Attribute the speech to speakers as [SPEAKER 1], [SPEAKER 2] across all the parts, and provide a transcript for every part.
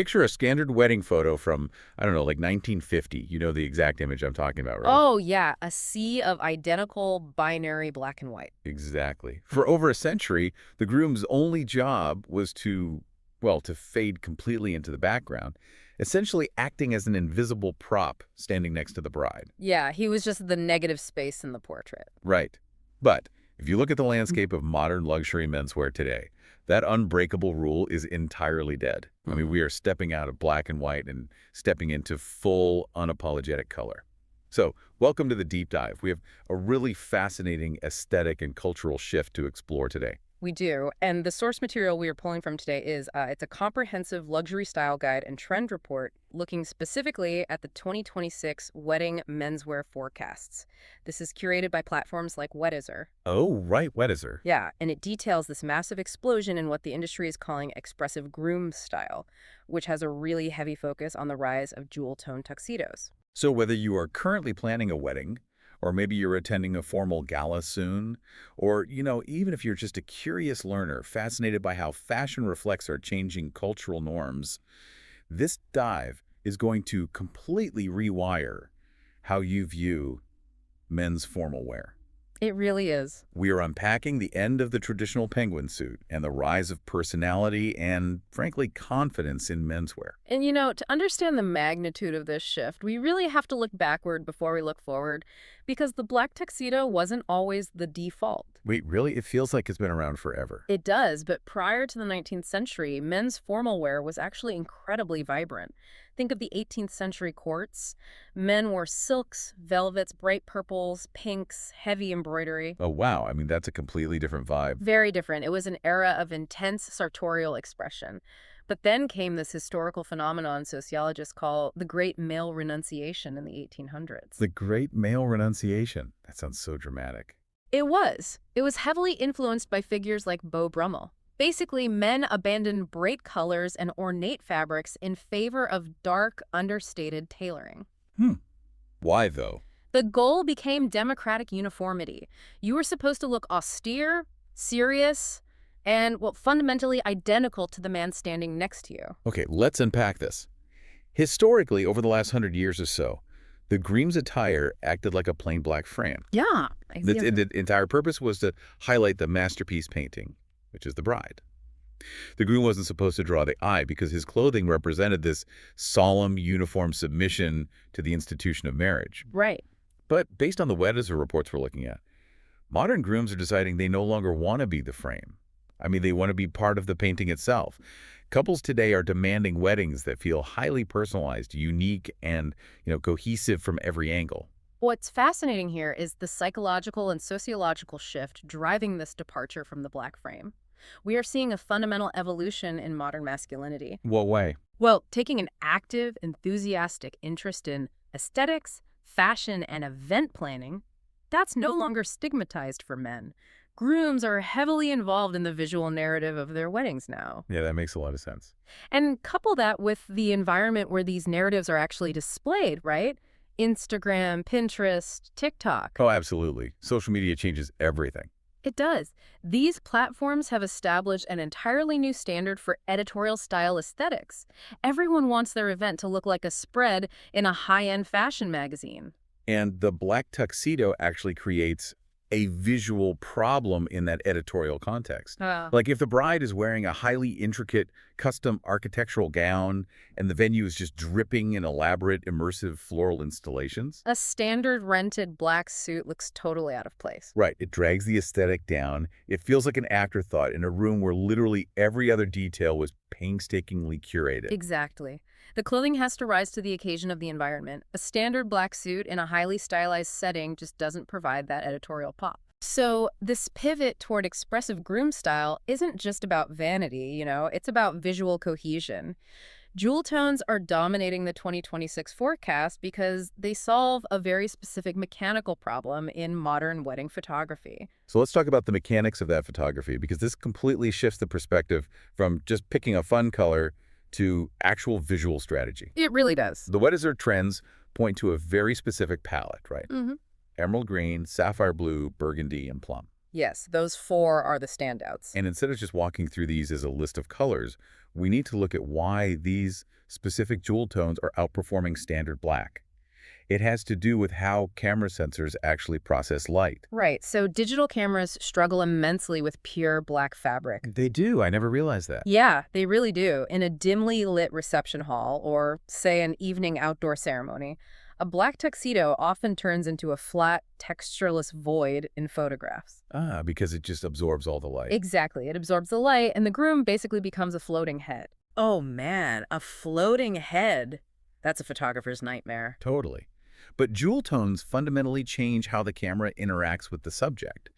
[SPEAKER 1] picture a standard wedding photo from, I don't know, like 1950. You know the exact image I'm talking about, right?
[SPEAKER 2] Oh, yeah, a sea of identical binary black and white.
[SPEAKER 1] Exactly. For over a century, the groom's only job was to, well, to fade completely into the background, essentially acting as an invisible prop standing next to the bride.
[SPEAKER 2] Yeah, he was just the negative space in the portrait.
[SPEAKER 1] Right. But if you look at the landscape of modern luxury menswear today, that unbreakable rule is entirely dead. I mean,
[SPEAKER 2] Mhm.
[SPEAKER 1] we are stepping out of black and white and stepping into full, unapologetic color. So, welcome to the deep dive. We have a really fascinating aesthetic and cultural shift to explore today.
[SPEAKER 2] We do. And the source material we are pulling from today is it's a comprehensive luxury style guide and trend report looking specifically at the 2026 wedding menswear forecasts. This is curated by platforms like Weddizer.
[SPEAKER 1] Oh, right, Weddizer.
[SPEAKER 2] Yeah, and it details this massive explosion in what the industry is calling expressive groom style, which has a really heavy focus on the rise of jewel-tone tuxedos.
[SPEAKER 1] So whether you are currently planning a wedding, or maybe you're attending a formal gala soon, or, even if you're just a curious learner fascinated by how fashion reflects our changing cultural norms, this dive is going to completely rewire how you view men's formal wear.
[SPEAKER 2] It really is.
[SPEAKER 1] We are unpacking the end of the traditional penguin suit and the rise of personality and, frankly, confidence in menswear.
[SPEAKER 2] And to understand the magnitude of this shift, we really have to look backward before we look forward, because the black tuxedo wasn't always the default.
[SPEAKER 1] Wait, really? It feels like it's been around forever.
[SPEAKER 2] It does, but prior to the 19th century, men's formal wear was actually incredibly vibrant. Think of the 18th century courts. Men wore silks, velvets, bright purples, pinks, heavy embroidery.
[SPEAKER 1] Oh, wow. I mean, that's a completely different vibe.
[SPEAKER 2] Very different. It was an era of intense sartorial expression. But then came this historical phenomenon sociologists call the Great Male Renunciation in the 1800s.
[SPEAKER 1] The Great Male Renunciation. That sounds so dramatic.
[SPEAKER 2] It was. It was heavily influenced by figures like Beau Brummel. Basically, men abandoned bright colors and ornate fabrics in favor of dark, understated tailoring.
[SPEAKER 1] Hmm. Why, though?
[SPEAKER 2] The goal became democratic uniformity. You were supposed to look austere, serious, and, well, fundamentally identical to the man standing next to you.
[SPEAKER 1] Okay, let's unpack this. Historically, over the last 100 years or so, the groom's attire acted like a plain black frame.
[SPEAKER 2] Yeah.
[SPEAKER 1] The entire purpose was to highlight the masterpiece painting, which is the bride. The groom wasn't supposed to draw the eye because his clothing represented this solemn, uniform submission to the institution of marriage.
[SPEAKER 2] Right.
[SPEAKER 1] But based on the Weddizer reports we're looking at, modern grooms are deciding they no longer want to be the frame. I mean, they want to be part of the painting itself. Couples today are demanding weddings that feel highly personalized, unique, and, cohesive from every angle.
[SPEAKER 2] What's fascinating here is the psychological and sociological shift driving this departure from the black frame. We are seeing a fundamental evolution in modern masculinity.
[SPEAKER 1] What way?
[SPEAKER 2] Well, taking an active, enthusiastic interest in aesthetics, fashion, and event planning, that's no longer stigmatized for men. Grooms are heavily involved in the visual narrative of their weddings now.
[SPEAKER 1] Yeah, that makes a lot of sense.
[SPEAKER 2] And couple that with the environment where these narratives are actually displayed, right? Instagram, Pinterest, TikTok.
[SPEAKER 1] Oh, absolutely. Social media changes everything.
[SPEAKER 2] It does. These platforms have established an entirely new standard for editorial style aesthetics. Everyone wants their event to look like a spread in a high-end fashion magazine.
[SPEAKER 1] And the black tuxedo actually creates a visual problem in that editorial context. Like if the bride is wearing a highly intricate custom architectural gown and the venue is just dripping in elaborate immersive floral installations.
[SPEAKER 2] A standard rented black suit looks totally out of place.
[SPEAKER 1] Right. It drags the aesthetic down. It feels like an afterthought in a room where literally every other detail was painstakingly curated.
[SPEAKER 2] Exactly. The clothing has to rise to the occasion of the environment. A standard black suit in a highly stylized setting just doesn't provide that editorial pop. So this pivot toward expressive groom style isn't just about vanity, it's about visual cohesion. Jewel tones are dominating the 2026 forecast because they solve a very specific mechanical problem in modern wedding photography.
[SPEAKER 1] So let's talk about the mechanics of that photography, because this completely shifts the perspective from just picking a fun color to actual visual strategy.
[SPEAKER 2] It really does.
[SPEAKER 1] The Weddizer trends point to a very specific palette, right?
[SPEAKER 2] Mm-hmm.
[SPEAKER 1] Emerald green, sapphire blue, burgundy, and plum.
[SPEAKER 2] Yes, those four are the standouts.
[SPEAKER 1] And instead of just walking through these as a list of colors, we need to look at why these specific jewel tones are outperforming standard black. It has to do with how camera sensors actually process light.
[SPEAKER 2] Right, so digital cameras struggle immensely with pure black fabric.
[SPEAKER 1] They do. I never realized that.
[SPEAKER 2] Yeah, they really do. In a dimly lit reception hall or, say, an evening outdoor ceremony, a black tuxedo often turns into a flat, textureless void in photographs.
[SPEAKER 1] Ah, because it just absorbs all the light.
[SPEAKER 2] Exactly. It absorbs the light, and the groom basically becomes a floating head. Oh man, a floating head. That's a photographer's nightmare.
[SPEAKER 1] Totally. But jewel tones fundamentally change how the camera interacts with the subject.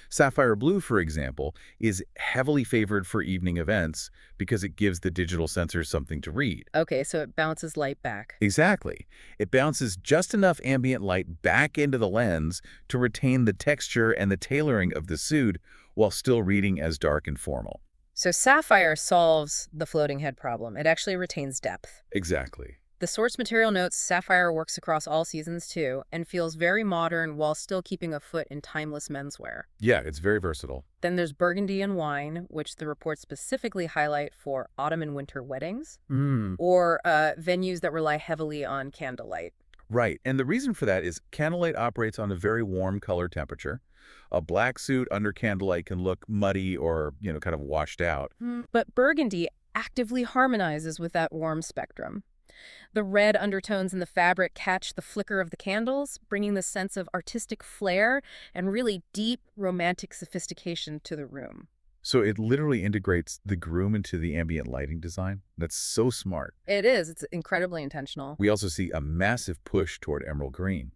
[SPEAKER 1] Sapphire blue, for example, is heavily favored for evening events because it gives the digital sensor something to read.
[SPEAKER 2] Okay, so it bounces light back.
[SPEAKER 1] Exactly. It bounces just enough ambient light back into the lens to retain the texture and the tailoring of the suit while still reading as dark and formal.
[SPEAKER 2] So sapphire solves the floating head problem. It actually retains depth.
[SPEAKER 1] Exactly.
[SPEAKER 2] The source material notes sapphire works across all seasons too and feels very modern while still keeping a foot in timeless menswear.
[SPEAKER 1] Yeah, it's very versatile.
[SPEAKER 2] Then there's burgundy and wine, which the reports specifically highlight for autumn and winter weddings or venues that rely heavily on candlelight.
[SPEAKER 1] Right. And the reason for that is candlelight operates on a very warm color temperature. A black suit under candlelight can look muddy or, kind of washed out.
[SPEAKER 2] But burgundy actively harmonizes with that warm spectrum. The red undertones in the fabric catch the flicker of the candles, bringing the sense of artistic flair and really deep, romantic sophistication to the room.
[SPEAKER 1] So it literally integrates the groom into the ambient lighting design. That's so smart.
[SPEAKER 2] It is. It's incredibly intentional.
[SPEAKER 1] We also see a massive push toward emerald green.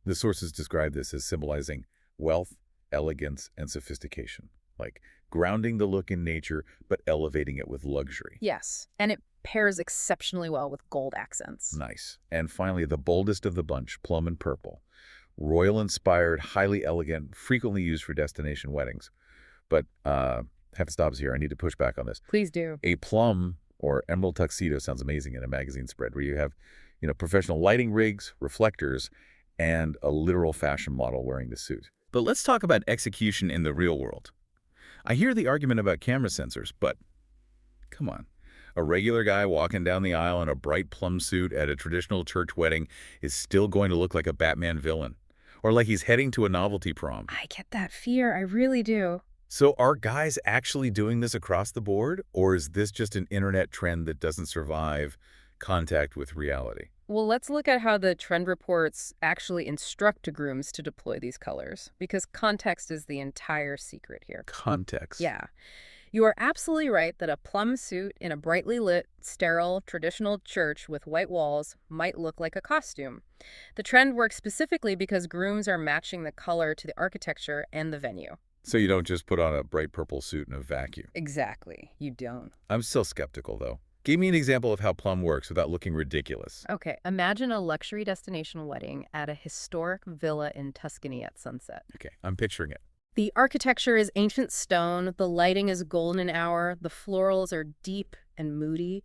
[SPEAKER 1] The sources describe this as symbolizing wealth, elegance, and sophistication, like grounding the look in nature but elevating it with luxury.
[SPEAKER 2] Yes, and it pairs exceptionally well with gold accents.
[SPEAKER 1] Nice. And finally, the boldest of the bunch, plum and purple. Royal-inspired, highly elegant, frequently used for destination weddings. But have to stop us here. I need to push back on this.
[SPEAKER 2] Please do.
[SPEAKER 1] A plum or emerald tuxedo sounds amazing in a magazine spread where you have, professional lighting rigs, reflectors, and a literal fashion model wearing the suit. But let's talk about execution in the real world. I hear the argument about camera sensors, but come on. A regular guy walking down the aisle in a bright plum suit at a traditional church wedding is still going to look like a Batman villain, or like he's heading to a novelty prom.
[SPEAKER 2] I get that fear. I really do.
[SPEAKER 1] So are guys actually doing this across the board, or is this just an internet trend that doesn't survive contact with reality?
[SPEAKER 2] Well, let's look at how the trend reports actually instruct grooms to deploy these colors, because context is the entire secret here.
[SPEAKER 1] Context.
[SPEAKER 2] Yeah. You are absolutely right that a plum suit in a brightly lit, sterile, traditional church with white walls might look like a costume. The trend works specifically because grooms are matching the color to the architecture and the venue.
[SPEAKER 1] So you don't just put on a bright purple suit in a vacuum.
[SPEAKER 2] Exactly. You don't.
[SPEAKER 1] I'm still skeptical, though. Give me an example of how plum works without looking ridiculous.
[SPEAKER 2] Okay, imagine a luxury destination wedding at a historic villa in Tuscany at sunset.
[SPEAKER 1] Okay, I'm picturing it.
[SPEAKER 2] The architecture is ancient stone, the lighting is golden hour, the florals are deep and moody.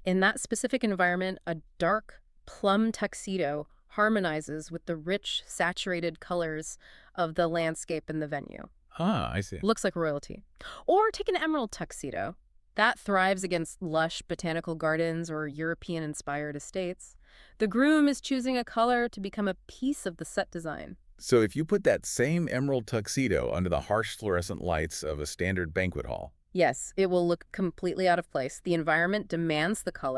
[SPEAKER 2] In that specific environment, a dark plum tuxedo harmonizes with the rich, saturated colors of the landscape and the venue.
[SPEAKER 1] Ah, I see.
[SPEAKER 2] Looks like royalty. Or take an emerald tuxedo. That thrives against lush botanical gardens or European-inspired estates. The groom is choosing a color to become a piece of the set design.
[SPEAKER 1] So if you put that same emerald tuxedo under the harsh fluorescent lights of a standard banquet hall.
[SPEAKER 2] Yes, it will look completely out of place. The environment demands the color.